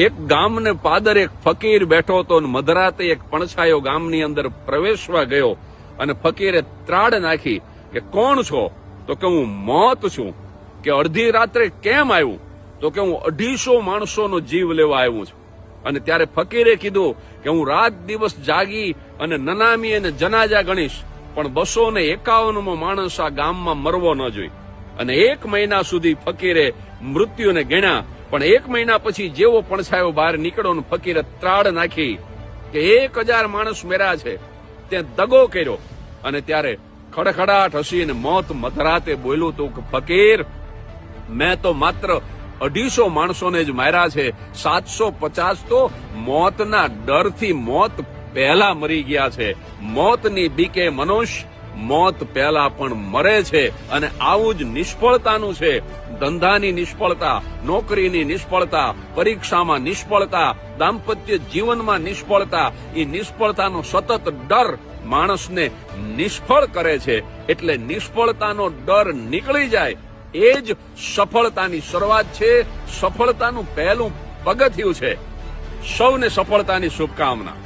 એક ગામને પાદર એક ફકીર બેઠો હતો અને મધરાતે એક પણછાયો ગામની અંદર પ્રવેશવા ગયો અને ફકીરે ત્રાડ નાખી કે કોણ છો? તો કે હું મોત છું. કે અડધી રાત્રે કેમ આવ્યું? તો કે હું 250 માણસોનો જીવ લેવા આવ્યું છું. અને ત્યારે ફકીરે કીધું કે હું રાત દિવસ જાગી અને નનામી અને જનાજા ગણીશ, પણ 251મો માણસ આ ગામમાં મરવો ન જોઈએ. અને 1 મહિના સુધી ફકીરે મૃત્યુને ગણ્યા, પણ 1 મહિના પછી જેવો પડછાયો બહાર નીકળ્યો ને ફકીરે ત્રાડ નાખી કે 1000 માણસ મેરા છે, તે દગો કર્યો. અને ત્યારે ખડખડાટ હસીને મોત મધરાતે બોલ્યું હતું કે ફકીર, મેં તો માત્ર 250 માણસોને જ માર્યા છે, 750 તો મોતના ડરથી મોત પહેલા મરી ગયા છે. મોતની બીકે મનુષ્ય મોત પહેલા પણ મરે છે. અને આવું જ નિષ્ફળતાનું છે. ધંધાની નિષ્ફળતા, નોકરીની નિષ્ફળતા, પરીક્ષામાં નિષ્ફળતા, દાંપત્ય જીવનમાં નિષ્ફળતા, એ નિષ્ફળતાનો સતત ડર માણસને નિષ્ફળ કરે છે. એટલે નિષ્ફળતાનો ડર નીકળી જાય એ જ સફળતાની શરૂઆત છે, સફળતાનું પહેલું પગથિયું છે. સૌને સફળતાની શુભકામના.